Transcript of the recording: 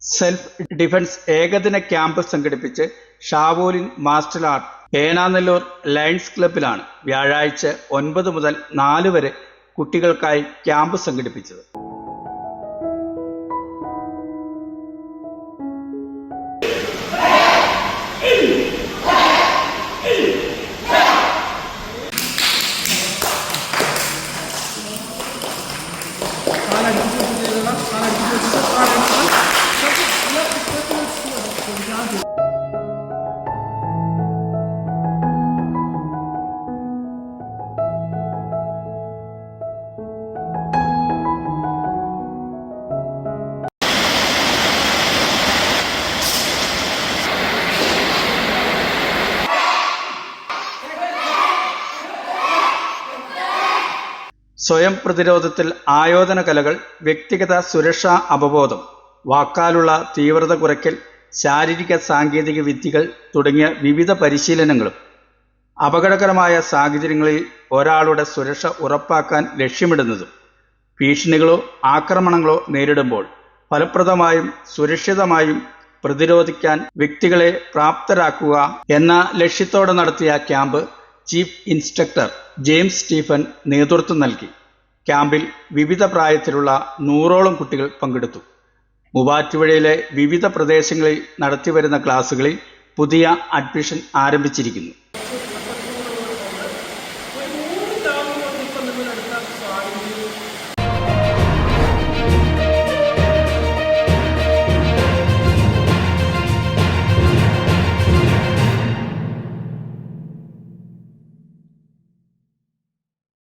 Self defence ഏകദിന camp സംഘടിപ്പിച്ച് Shaolin martial art Enanallur lions ക്ലബ്ബിലാണ് വ്യാഴാഴ്ച 9 മുതൽ 4 വരെ കുട്ടികൾക്കായി ക്യാമ്പ് സംഘടിപ്പിച്ചത്. സ്വയം പ്രതിരോധത്തിൽ ആയോധന കലകൾ, വ്യക്തിഗത സുരക്ഷാ അവബോധം, വാക്കാലുള്ള തീവ്രത കുറയ്ക്കൽ, ശാരീരിക സാങ്കേതിക വിദ്യകൾ തുടങ്ങിയ വിവിധ പരിശീലനങ്ങളും അപകടകരമായ സാഹചര്യങ്ങളിൽ ഒരാളുടെ സുരക്ഷ ഉറപ്പാക്കാൻ ലക്ഷ്യമിടുന്നതും ഭീഷണികളോ ആക്രമണങ്ങളോ നേരിടുമ്പോൾ ഫലപ്രദമായും സുരക്ഷിതമായും പ്രതിരോധിക്കാൻ വ്യക്തികളെ പ്രാപ്തരാക്കുക എന്ന ലക്ഷ്യത്തോടെ നടത്തിയ camp chief instructor James Stephen നേതൃത്വം നൽകി. ക്യാമ്പിൽ വിവിധ പ്രായത്തിലുള്ള 100ഓളം കുട്ടികൾ പങ്കെടുത്തു. മൂവാറ്റുപുഴയിലെ വിവിധ പ്രദേശങ്ങളിൽ നടത്തിവരുന്ന ക്ലാസുകളിൽ പുതിയ അഡ്മിഷൻ ആരംഭിച്ചിരിക്കുന്നു.